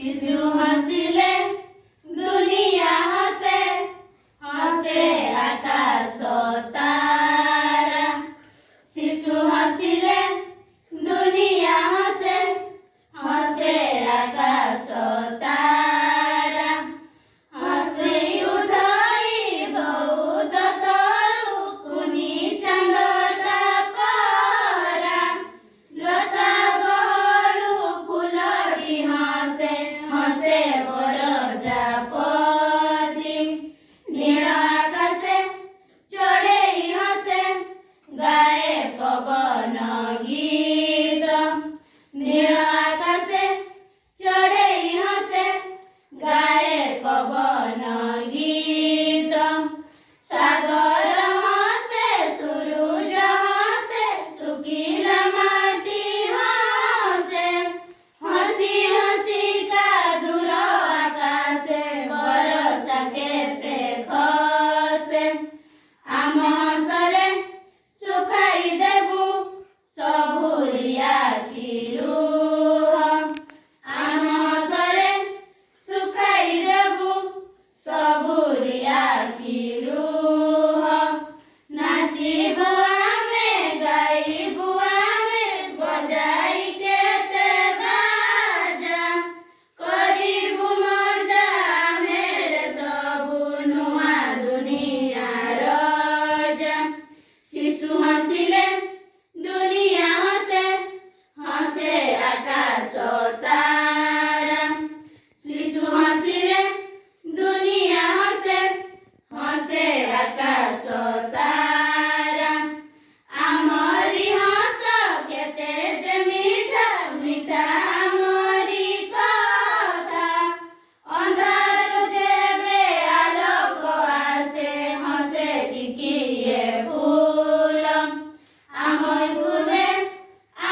शिशु हसिले दुनिया हसे हसे आकाश तारा शिशु हसिले दुनिया हसे हसे आकाश तारा हसी उठाई बहुत तलु कुनी चांदटा पारा लता गहळु फुलड़ी हसे हसे बरजापति नील आकाशे चढ़े हसे गाए पवन गीत नील आकाशे चढ़े हसे गाए पवन गीत सागर हसे सूरज हसे सुखीला माटी हसे हसी हसी का दूर आकाशे बरसा केते खसे आम हसरे सुखाई देबु सबुरिया खिलुह आम हसरे सुखाई देबु सबुरिया खिलुह नाचिबु आमे गाइबु आमे बजाई केते बाजा करिबु मजा मेरे सबु नुआ दुनिया रजा शिशु हसिले दुनिया हसे हसे आकाश तारा शिशु हसिले दुनिया हसे हसे आकाश तारा आमरी हस केते जे मीठा मीठा आमरी कथा अंधारू जेबे आलोक आसे हसे टिकिए फूल आम स्कुले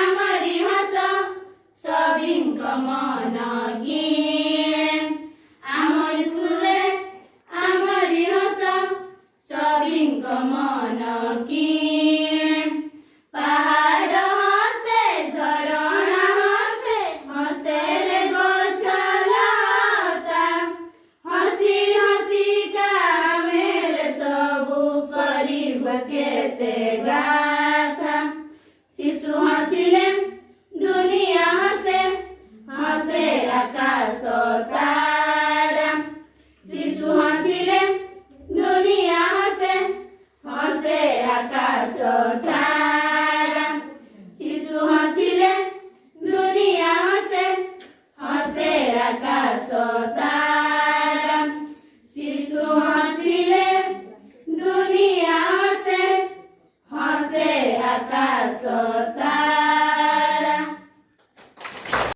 आमरी हस सबिंक मन गिणे आम स्कुले आमरी हस सबिंक मन किणे पहाड़ हसे झरणा हसे हसे रे गछलता हसी हसी का मेरे सबु करिब केते गाथा शिशु हसिले दुनिया हसे हसे आकाश तारा शिशु हसिले दुनिया हसे हसे आकाश तारा शिशु हसिले दुनिया हसे हसे आकाश